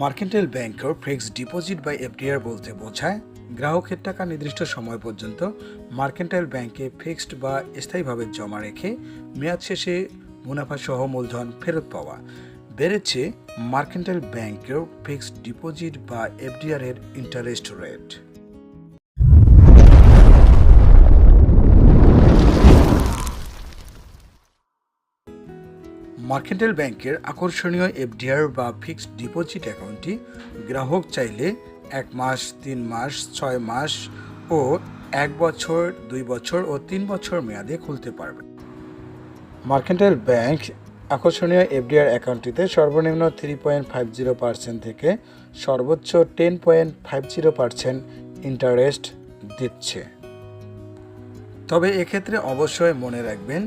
Mercantile ব্যাংকের fixed deposit বা FDR বলতে বোঝায় গ্রাহকের টাকা নির্দিষ্ট সময় পর্যন্ত মার্কেন্টাইল ব্যাংকে ফিক্সড বা স্থায়ীভাবে জমা রেখে মেয়াদ শেষে মুনাফাসহ মূলধন ফেরত পাওয়া। বেড়েছে মার্কেন্টাইল ব্যাংকের ফিক্সড ডিপোজিট বা এফডিআর এর ইন্টারেস্ট রেট। মার্কেন্টাইল ব্যাংকের আকর্ষণীয় এফডিআর বা ফিক্সড ডিপোজিট অ্যাকাউন্টটি গ্রাহক চাইলে 1 মাস, 3 মাস, 6 মাস ও 1 বছর, 2 বছর ও 3 বছর মেয়াদে খুলতে পারবে। মার্কেন্টাইল ব্যাংক আকর্ষণীয় এফডিআর অ্যাকাউন্টটিতে সর্বনিম্ন 3.50% থেকে সর্বোচ্চ 10.50% ইন্টারেস্ট দিচ্ছে। তবে এক্ষেত্রে অবশ্যই মনে রাখবেন,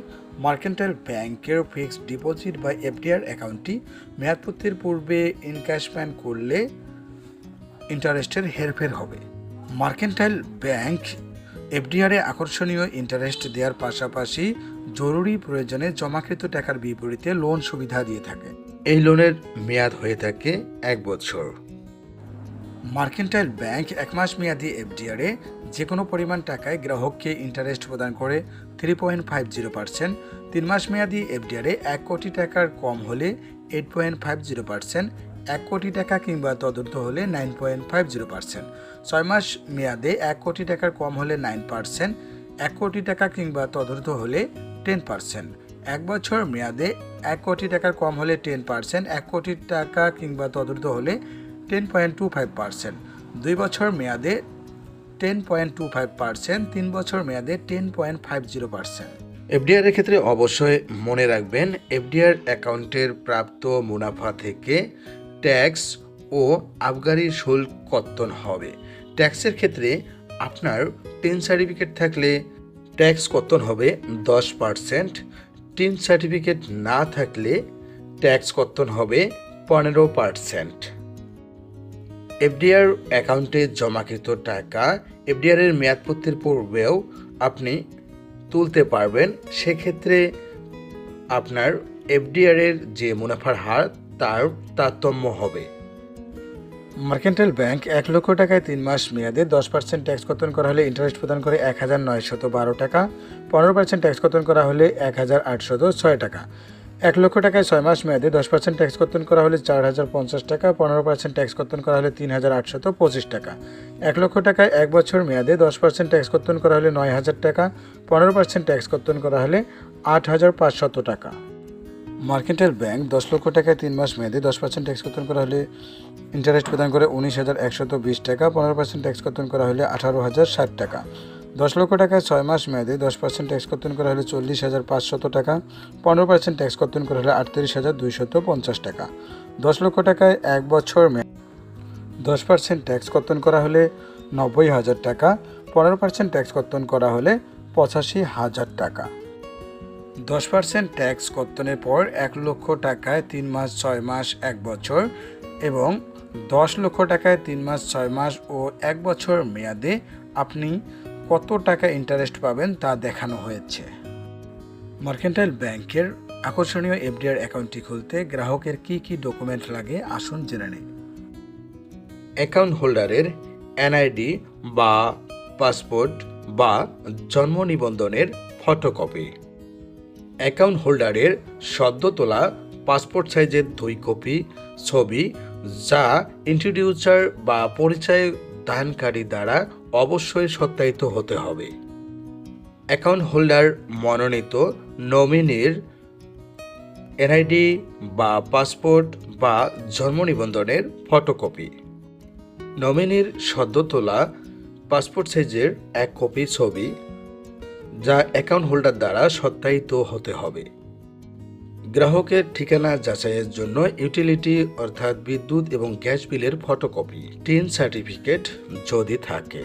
মার্কেন্টাইল ব্যাংকের ফিক্সড ডিপোজিট বা এফডিআর অ্যাকাউন্টটি মেয়াদপূর্তির পূর্বে এনক্যাশমেন্ট করলে ইন্টারেস্টের হেরফের হবে। মার্কেন্টাইল ব্যাংক এফডিআরে আকর্ষণীয় ইন্টারেস্ট দেওয়ার পাশাপাশি জরুরি প্রয়োজনে জমাকৃত টাকার বিপরীতে লোন সুবিধা দিয়ে থাকে। এই লোনের মেয়াদ হয়ে থাকে 1 বছর। মার্কেন্টাইল ব্যাংক 1 মাস মেয়াদী এফডিআরে যে কোনো পরিমাণ টাকায় গ্রাহককে ইন্টারেস্ট প্রদান করে 3.50%, 3 মাস মেয়াদী এফডিআরে 1 কোটি টাকার কম হলে 8.50%, 1 কোটি টাকা কিংবা তদূর্ধ্ব হলে 9.50%, 6 মাস মেয়াদে 1 কোটি টাকার কম হলে 9%, 1 কোটি টাকা কিংবা তদূর্ধ্ব হলে 10%, 1 বছর মেয়াদে 1 কোটি টাকার কম হলে 10%, 1 কোটি টাকা কিংবা তদূর্ধ্ব হলে 10.25%, 2 বছর মেয়াদে 10.25%, 3 বছর মেয়াদে 10.50%। এফডিআর এর ক্ষেত্রে অবশ্যই মনে রাখবেন, এফডিআর অ্যাকাউন্টের প্রাপ্ত মুনাফা থেকে ট্যাক্স ও আবগারি শুল্ক কর্তন হবে। ট্যাক্সের ক্ষেত্রে আপনার টিন সার্টিফিকেট থাকলে ট্যাক্স কর্তন হবে 10%, টিন সার্টিফিকেট না থাকলে ট্যাক্স কর্তন হবে 15%। এফডিআর অ্যাকাউন্টে জমাকৃত টাকা এফডিআর এর মেয়াদপূর্তির পূর্বেও আপনি তুলতে পারবেন। সেক্ষেত্রে আপনার এফডিআর এর যে মুনাফার হার তার তারতম্য হবে। মার্কেন্টাইল ব্যাংক 1 লক্ষ টাকায় 3 মাস মেয়াদে 10% ট্যাক্স কর্তন করা হলে ইন্টারেস্ট প্রদান করে 1912 টাকা, 15% ট্যাক্স কর্তন করা হলে 1806 টাকা। 1 লক্ষ টাকায় 6 মাস মেয়াদে 10% ট্যাক্স কর্তন করা হলে 4050 টাকা, 15% ট্যাক্স কর্তন করা হলে 3825 টাকা। 1 লক্ষ টাকায় 1 বছর মেয়াদে 10% ট্যাক্স কর্তন করা হলে 9000 টাকা, 15% ট্যাক্স কর্তন করা হলে 8500 টাকা। মার্কেন্টাইল ব্যাংক 10 লক্ষ টাকায় 3 মাস মেয়াদে 10% ট্যাক্স কর্তন করা হলে ইন্টারেস্ট প্রদান করে 19120 টাকা, 15% ট্যাক্স কর্তন করা হলে 18060 টাকা। 10 লক্ষ টাকায় 6 মাস মেয়াদে 10% ট্যাক্স কর্তন করা হলে 40500 টাকা, 15% ট্যাক্স কর্তন করা হলে 38250 টাকা। 10 লক্ষ টাকায় 1 বছর মেয়াদে 10% ট্যাক্স কর্তন করা হলে 90000 টাকা, 15% ট্যাক্স কর্তন করা হলে 85000 টাকা। 10% ট্যাক্স কর্তনের পর 1 লক্ষ টাকায় 3 মাস, 6 মাস, 1 বছর এবং 10 লক্ষ টাকায় 3 মাস, 6 মাস ও 1 বছর মেয়াদে আপনি কত টাকা ইন্টারেস্ট পাবেন তা দেখানো হয়েছে। মার্কেন্টাইল ব্যাংকের আকর্ষণীয় এফডিআর অ্যাকাউন্টটি খুলতে গ্রাহকের কি কি ডকুমেন্ট লাগে আসুন জেনে নিই। অ্যাকাউন্ট হোল্ডারের এনআইডি বা পাসপোর্ট বা জন্ম নিবন্ধনের ফটোকপি, অ্যাকাউন্ট হোল্ডারের সদ্য তোলা পাসপোর্ট সাইজের 2 কপি ছবি যা ইন্ট্রোডিউসার বা পরিচয় দানকারী দ্বারা অবশ্যই সত্যায়িত হতে হবে। অ্যাকাউন্ট হোল্ডার মনোনীত নমিনির এনআইডি বা পাসপোর্ট বা জন্ম নিবন্ধনের ফটোকপি, নমিনির সদ্য তোলা পাসপোর্ট সাইজের 1 কপি ছবি যা অ্যাকাউন্ট হোল্ডার দ্বারা সত্যায়িত হতে হবে। গ্রাহকের ঠিকানা যাচাইয়ের জন্য ইউটিলিটি অর্থাৎ বিদ্যুৎ এবং গ্যাস বিলের ফটোকপি, টিন সার্টিফিকেট যদি থাকে।